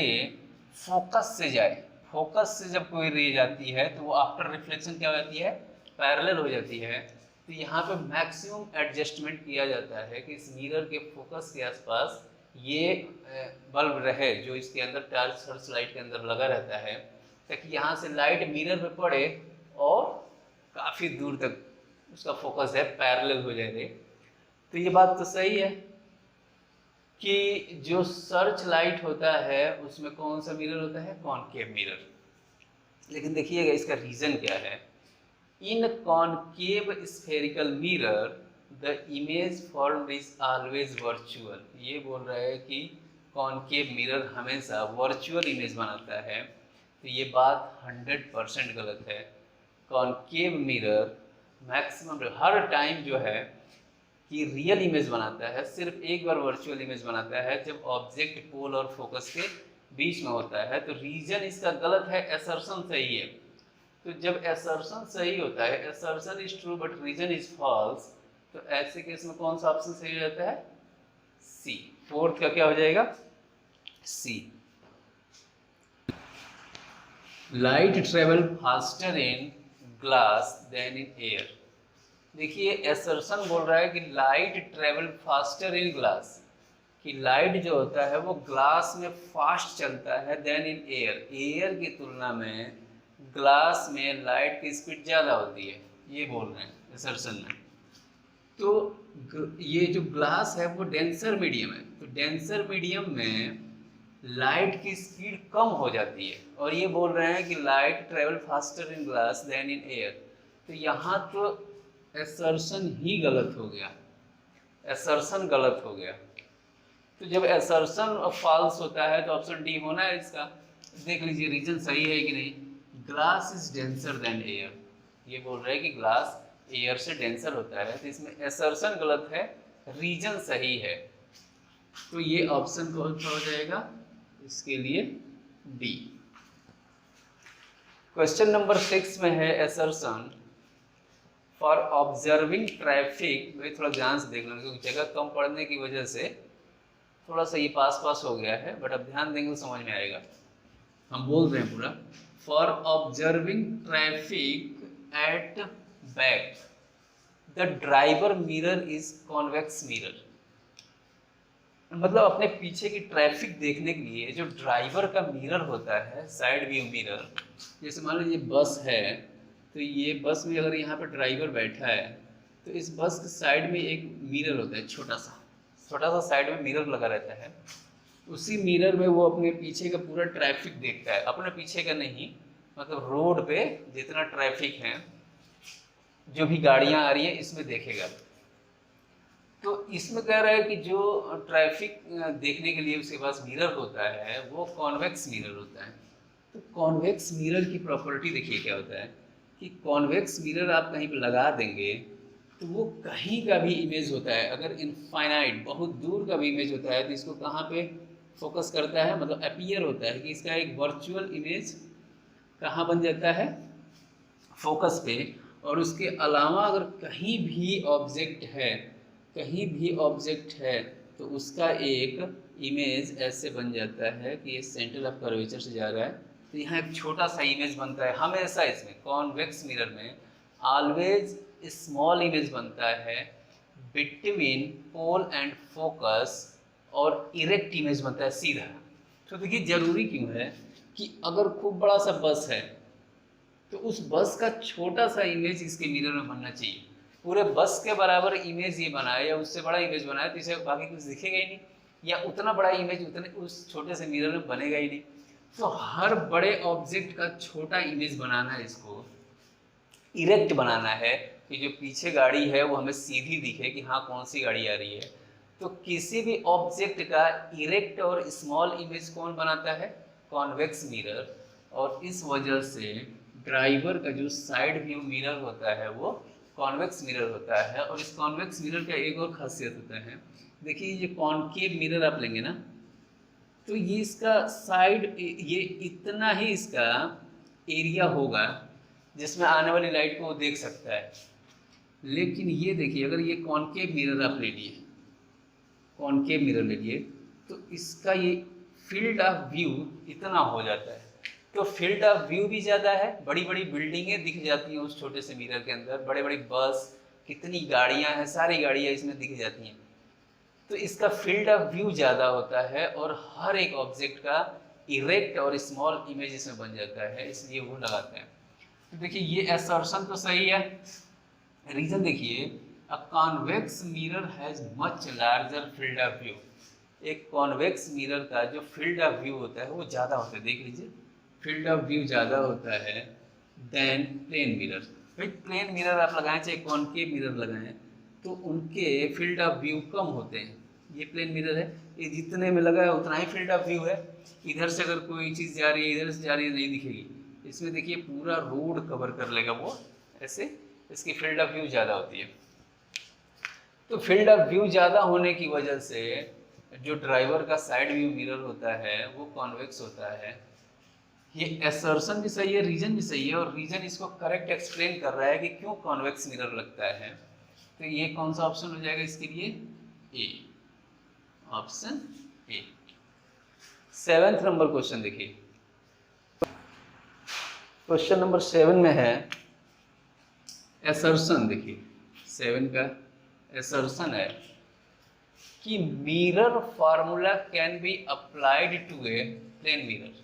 फोकस से जाए, फोकस से जब कोई रे जाती है तो वो आफ्टर रिफ्लेक्शन क्या हो जाती है? पैरेलल हो जाती है। तो यहाँ पे मैक्सिमम एडजस्टमेंट किया जाता है कि इस मिरर के फोकस के आसपास ये बल्ब रहे जो इसके अंदर टार्च सर्च लाइट के अंदर लगा रहता है, ताकि यहाँ से लाइट मिरर पे पड़े और काफ़ी दूर तक उसका फोकस है पैरेलल हो जाए। तो ये बात तो सही है कि जो सर्च लाइट होता है उसमें कौन सा मिरर होता है? Concave mirror. लेकिन देखिएगा इसका रीज़न क्या है। In concave spherical mirror the image formed is always virtual. ये बोल रहा है कि कॉनकेव मिरर हमेशा वर्चुअल इमेज बनाता है। तो ये बात 100% गलत है। कॉनकेव मिरर मैक्सिमम हर टाइम जो है कि रियल इमेज बनाता है, सिर्फ एक बार वर्चुअल इमेज बनाता है जब ऑब्जेक्ट पोल और फोकस के बीच में होता है। तो रीजन इसका गलत है, असर्शन सही है। तो जब असर्शन सही होता है, assertion is true but reason is false, तो ऐसे केस में कौन सा ऑप्शन सही हो जाता है? सी। फोर्थ का क्या हो जाएगा? C. Light travel faster in glass than in air. देखिए असर्शन बोल रहा है कि light travel faster in glass, कि लाइट जो होता है वो ग्लास में फास्ट चलता है देन इन एयर। एयर की तुलना में ग्लास में लाइट की स्पीड ज़्यादा होती है, ये बोल रहे हैं असर्शन में। तो ये जो ग्लास है वो डेंसर मीडियम है, तो डेंसर मीडियम में लाइट की स्पीड कम हो जाती है, और ये बोल रहे हैं कि light travel faster in glass than in air. तो यहाँ तो असर्शन ही गलत हो गया, असर्शन गलत हो गया। तो जब असर्शन फॉल्स होता है तो ऑप्शन डी होना है इसका। देख लीजिए रीजन सही है कि नहीं। Glass is denser then air, ये बोल रहे हैं कि ग्लास एयर से डेंसर होता है, तो इसमें असर्शन गलत है, रीजन सही है। तो ये ऑप्शन कौन सा हो जाएगा इसके लिए? डी। क्वेश्चन नंबर 6 में है असर्शन फॉर ऑब्जर्विंग ट्रैफिक। भाई थोड़ा ध्यान से देख लेना क्योंकि जगह कम पड़ने की वजह से थोड़ा सा ये पास हो गया है, बट अब ध्यान देंगे तो समझ में आएगा। हम बोल रहे हैं पूरा, for observing traffic at back the driver mirror is convex mirror. मतलब अपने पीछे की ट्रैफिक देखने के लिए जो ड्राइवर का मिरर होता है, साइड व्यू मिरर, जैसे मान लीजिए बस है, तो ये बस में अगर यहाँ पे ड्राइवर बैठा है तो इस बस के साइड में एक मिरर होता है, छोटा सा साइड में मिरर लगा रहता है। उसी मिरर में वो अपने पीछे का पूरा ट्रैफिक देखता है, अपने पीछे का नहीं, मतलब रोड पे जितना ट्रैफिक है, जो भी गाड़ियां आ रही है इसमें देखेगा। तो इसमें कह रहा है कि जो ट्रैफिक देखने के लिए उसके पास मिरर होता है वो कॉन्वेक्स मिरर होता है। तो कॉन्वेक्स मिरर की प्रॉपर्टी देखिए क्या होता है कि कॉन्वेक्स मिरर आप कहीं पर लगा देंगे तो वो कहीं का भी इमेज होता है, अगर इनफाइनाइट बहुत दूर का भी इमेज होता है तो इसको कहाँ पे फोकस करता है, मतलब अपीयर होता है कि इसका एक वर्चुअल इमेज कहाँ बन जाता है, फोकस पे। और उसके अलावा अगर कहीं भी ऑब्जेक्ट है तो उसका एक इमेज ऐसे बन जाता है कि ये सेंटर ऑफ कर्वेचर से जा रहा है, तो यहाँ एक छोटा सा इमेज बनता है हमेशा। इसमें कॉन्वेक्स मिरर में ऑलवेज स्मॉल इमेज बनता है बिटवीन पोल एंड फोकस, और इरेक्ट इमेज बनता है सीधा। तो देखिए जरूरी क्यों है कि अगर खूब बड़ा सा बस है तो उस बस का छोटा सा इमेज इसके मिरर में बनना चाहिए। पूरे बस के बराबर इमेज ये बनाए या उससे बड़ा इमेज बनाए तो इसे बाकी कुछ दिखेगा ही नहीं, या उतना बड़ा इमेज उतने उस छोटे से मिरर में बनेगा ही नहीं। तो हर बड़े ऑब्जेक्ट का छोटा इमेज बनाना है, इसको इरेक्ट बनाना है कि जो पीछे गाड़ी है वो हमें सीधी दिखे कि हाँ कौन सी गाड़ी आ रही है। तो किसी भी ऑब्जेक्ट का इरेक्ट और स्मॉल इमेज कौन बनाता है, कॉन्वेक्स मिरर। और इस वजह से ड्राइवर का जो साइड व्यू मिरर होता है वो कॉन्वेक्स मिरर होता है। और इस कॉन्वेक्स मिरर का एक और खासियत होता है, देखिए ये कॉनकेव मिरर आप लेंगे ना तो ये इसका साइड, ये इतना ही इसका एरिया होगा जिसमें आने वाली लाइट को वो देख सकता है। लेकिन ये देखिए अगर ये कॉनकेव मिरर आप ले लिए, कॉनकेव मिरर ले लिए तो इसका ये फील्ड ऑफ व्यू इतना हो जाता है। तो फील्ड ऑफ व्यू भी ज़्यादा है, बड़ी बड़ी बिल्डिंगें दिख जाती हैं उस छोटे से मिरर के अंदर, बड़े बड़े बस, कितनी गाड़ियां हैं, सारी गाड़ियां इसमें दिख जाती हैं। तो इसका फील्ड ऑफ व्यू ज़्यादा होता है और हर एक ऑब्जेक्ट का इरेक्ट और स्मॉल इमेज इसमें बन जाता है, इसलिए वो लगाते हैं। तो देखिए ये असर्शन तो सही है, रीजन देखिए, a convex mirror has much larger field of view. एक कॉन्वेक्स मिरर का जो फील्ड ऑफ व्यू होता है वो ज़्यादा होता है, देख लीजिए फील्ड ऑफ व्यू ज़्यादा होता है देन प्लेन मिरर। भाई प्लेन मिरर आप लगाएं चाहे कॉनकेव मिरर लगाएं तो उनके फील्ड ऑफ व्यू कम होते हैं। ये प्लेन मिरर है, ये जितने में लगा है उतना ही फील्ड ऑफ व्यू है, इधर से अगर कोई चीज़ जा रही है इधर से जा रही है नहीं दिखेगी। इसमें देखिए पूरा रोड कवर कर लेगा वो, ऐसे इसकी फील्ड ऑफ व्यू ज़्यादा होती है। तो फील्ड ऑफ व्यू ज़्यादा होने की वजह से जो ड्राइवर का साइड व्यू मिरर होता है वो कॉन्वेक्स होता है। ये असर्शन भी सही है, रीजन भी सही है, और रीजन इसको करेक्ट एक्सप्लेन कर रहा है कि क्यों कॉन्वेक्स मिरर लगता है। तो ये कौन सा ऑप्शन हो जाएगा इसके लिए, A, option A. 7th number question देखिए, क्वेश्चन नंबर 7 में है असर्शन। देखिए 7 का असर्शन है कि mirror formula can be applied to a plane mirror.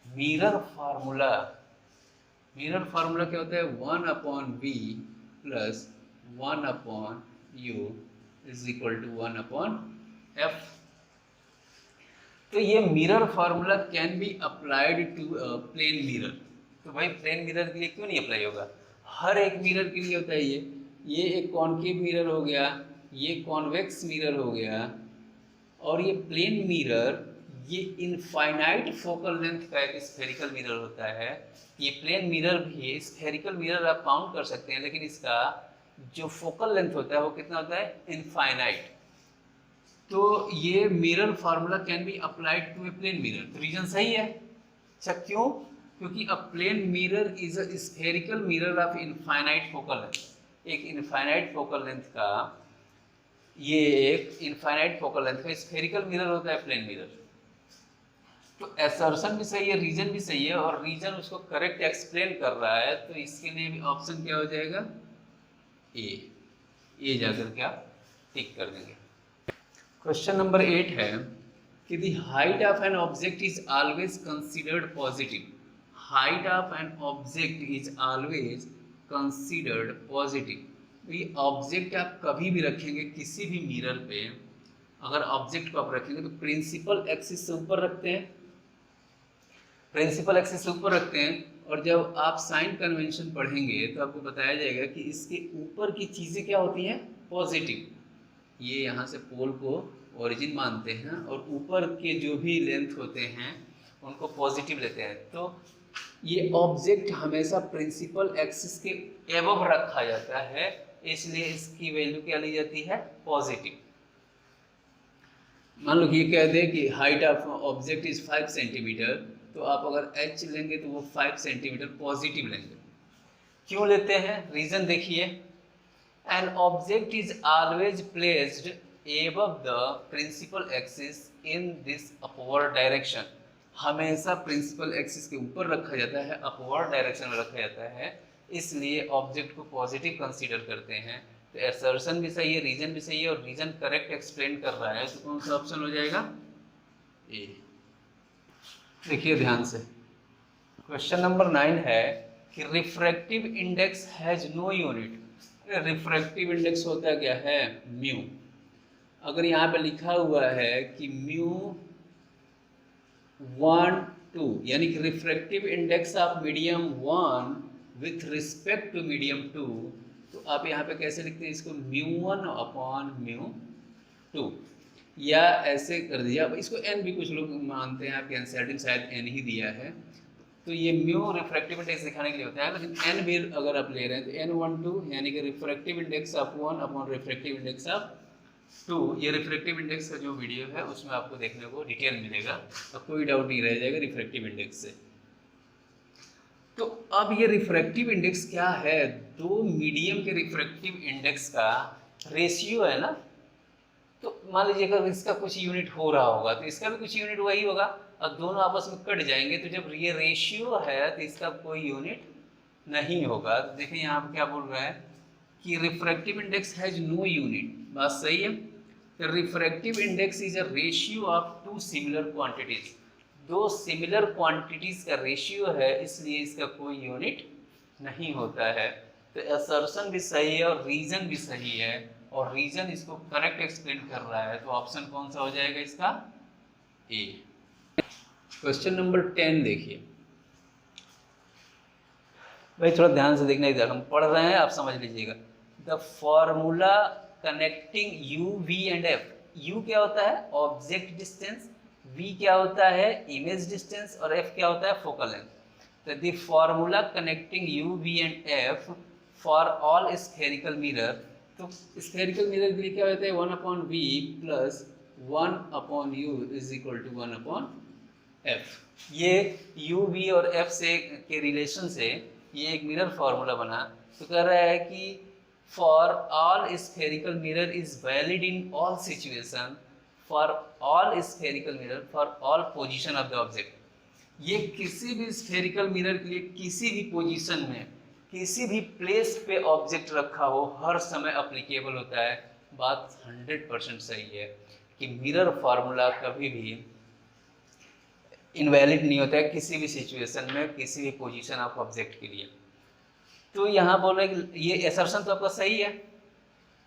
Mirror formula क्या होता है, 1/v plus 1/u is equal to 1/f। तो ये mirror formula can be applied to plane mirror. तो भाई प्लेन मिरर के लिए क्यों नहीं अप्लाई होगा, हर एक मिरर के लिए होता है। ये एक कॉनकेव मिरर हो गया, ये कॉन्वेक्स मिरर हो गया, और ये प्लेन मिरर ये इनफाइनाइट फोकल लेंथ का एक स्फेरिकल मिरर होता है। ये प्लेन मिरर भी स्फेरिकल मिरर आप काउंट कर सकते हैं, लेकिन इसका जो फोकल लेंथ होता है वो कितना होता है, इनफाइनाइट। तो ये mirror formula can be applied to a plane mirror, तो रीजन सही है। अच्छा क्यों, क्योंकि a plane mirror is a spherical mirror of infinite focal length. एक इनफाइनाइट फोकल लेंथ का, ये एक इनफाइनाइट फोकल लेंथ का स्फेरिकल मिरर होता है प्लेन मिरर। तो असर्शन भी सही है, रीजन भी सही है, और रीजन उसको करेक्ट एक्सप्लेन कर रहा है। तो इसके लिए भी ऑप्शन क्या हो जाएगा, ए जाकर के आप टिक कर देंगे। क्वेश्चन नंबर 8 है कि the height of N object is always considered positive. Height of N object is always considered positive. ये ऑब्जेक्ट आप कभी भी रखेंगे किसी भी मिरर पे, अगर ऑब्जेक्ट को आप रखेंगे तो प्रिंसिपल एक्सिस से ऊपर रखते हैं, प्रिंसिपल एक्सिस से ऊपर रखते हैं। और जब आप साइन कन्वेंशन पढ़ेंगे तो आपको बताया जाएगा कि इसके ऊपर की चीज़ें क्या होती हैं, पॉजिटिव। ये यहाँ से पोल को ओरिजिन मानते हैं और ऊपर के जो भी लेंथ होते हैं उनको पॉजिटिव लेते हैं। तो ये ऑब्जेक्ट हमेशा प्रिंसिपल एक्सिस के एबव रखा जाता है, इसलिए इसकी वैल्यू क्या ली जाती है, पॉजिटिव। मान लो कि ये कह दे कि height of object is 5 centimetre, तो आप अगर h लेंगे तो वो 5 सेंटीमीटर पॉजिटिव लेंगे। क्यों लेते हैं, रीजन देखिए। An object is always placed above the principal axis in this upward direction. हमेशा प्रिंसिपल एक्सिस के ऊपर रखा जाता है, अपवर्ड डायरेक्शन में रखा जाता है, इसलिए ऑब्जेक्ट को पॉजिटिव कंसीडर करते हैं। तो असर्शन भी सही है, रीजन भी सही है, और रीजन करेक्ट एक्सप्लेन कर रहा है, तो कौन सा ऑप्शन हो जाएगा, ए। देखिए ध्यान से, क्वेश्चन नंबर 9 है कि refractive index has no unit. Refractive index होता क्या है, म्यू। अगर यहाँ पे लिखा हुआ है कि म्यू 1 2, यानी कि refractive index of medium 1 with respect to medium 2, तो आप यहाँ पे कैसे लिखते हैं इसको, μ1 अपॉन μ2, या ऐसे कर दीजिए। अब इसको n भी कुछ लोग मानते हैं, आपके एनसीईआरटी में शायद n ही दिया है, तो ये म्यू रिफ्रैक्टिव इंडेक्स दिखाने के लिए होता है, लेकिन n भी अगर आप ले रहे हैं तो n12 यानी कि refractive index of 1 upon refractive index of 2। ये रिफ्रैक्टिव इंडेक्स का जो वीडियो है उसमें आपको देखने को डिटेल मिलेगा, तो कोई डाउट नहीं रह जाएगा रिफ्रैक्टिव इंडेक्स से। तो अब ये रिफ्रैक्टिव इंडेक्स क्या है, दो मीडियम के रिफ्रैक्टिव इंडेक्स का रेशियो है ना। तो मान लीजिए अगर इसका कुछ यूनिट हो रहा होगा तो इसका भी कुछ यूनिट वही होगा, अब दोनों आपस में कट जाएंगे, तो जब ये रेशियो है तो इसका कोई यूनिट नहीं होगा। तो देखिए यहाँ पर क्या बोल रहा है कि refractive index has no unit, बात सही है। तो refractive index is a ratio of two similar quantities, दो सिमिलर क्वांटिटीज का रेशियो है, इसलिए इसका कोई यूनिट नहीं होता है। तो असर्शन भी सही है और रीजन भी सही है, और रीजन इसको करेक्ट एक्सप्लेन कर रहा है, तो ऑप्शन कौन सा हो जाएगा इसका, ए। क्वेश्चन नंबर 10 देखिए भाई, थोड़ा ध्यान से देखना, इधर हम पढ़ रहे हैं, आप समझ लीजिएगा। The formula connecting u v and f. U क्या होता है, ऑब्जेक्ट डिस्टेंस, वी क्या होता है, इमेज डिस्टेंस, और एफ क्या होता है, फोकल लेंथ। तो the formula connecting u v and f for all spherical mirror, तो स्फेरिकल मिरर के लिए क्या होता है, 1 upon v plus 1 upon u is equal to 1 upon f. ये यू वी और एफ से के रिलेशन से ये एक मिरर फार्मूला बना। तो कह रहा है कि for all spherical mirror is valid in all situation, for all spherical mirror for all position of the object. ये किसी भी स्फेरिकल मिरर के लिए किसी भी पोजीशन में किसी भी प्लेस पे ऑब्जेक्ट रखा हो हर समय अप्लीकेबल होता है। बात 100% सही है कि मिरर फार्मूला कभी भी इनवैलिड नहीं होता है किसी भी सिचुएशन में, किसी भी पोजीशन ऑफ ऑब्जेक्ट के लिए। तो यहाँ बोल रहे हैं कि ये असर्शन तो आपका सही है।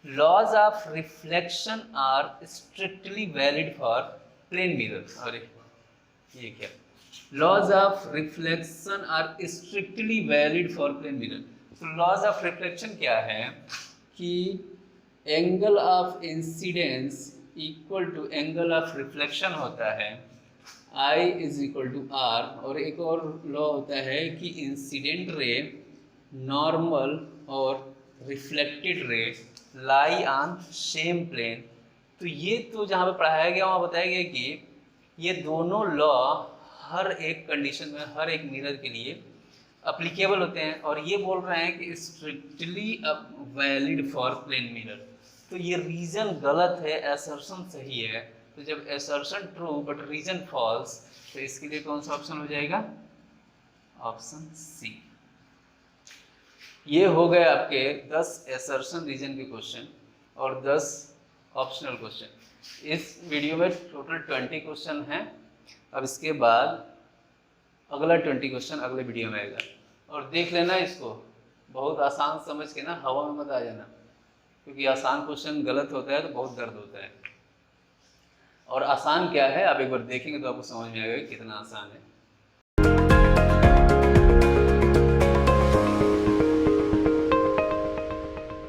Laws of reflection are strictly valid for plane mirror. अरे ये क्या, laws of reflection are strictly valid for plane mirror. तो लॉज ऑफ रिफ्लेक्शन क्या है कि angle of incidence equal to angle of reflection होता है, I is equal to r. और एक और लॉ होता है कि इंसिडेंट रे, नॉर्मल और reflected ray lie on same plane. तो ये तो जहाँ पे पढ़ाया गया वहाँ बताया गया कि ये दोनों लॉ हर एक कंडीशन में हर एक मिरर के लिए अप्लीकेबल होते हैं, और ये बोल रहे हैं कि strictly valid for plane mirror. तो ये रीजन गलत है, असर्शन सही है। तो जब assertion true but reason false, तो इसके लिए कौन सा ऑप्शन हो जाएगा, ऑप्शन सी। ये हो गए आपके 10 असर्शन रीजन के क्वेश्चन और 10 ऑप्शनल क्वेश्चन। इस वीडियो में टोटल 20 क्वेश्चन हैं। अब इसके बाद अगला 20 क्वेश्चन अगले वीडियो में आएगा, और देख लेना इसको, बहुत आसान समझ के ना हवा में मत आ जाना, क्योंकि आसान क्वेश्चन गलत होता है तो बहुत दर्द होता है। और आसान क्या है आप एक बार देखेंगे तो आपको समझ में आएगा कि कितना आसान है।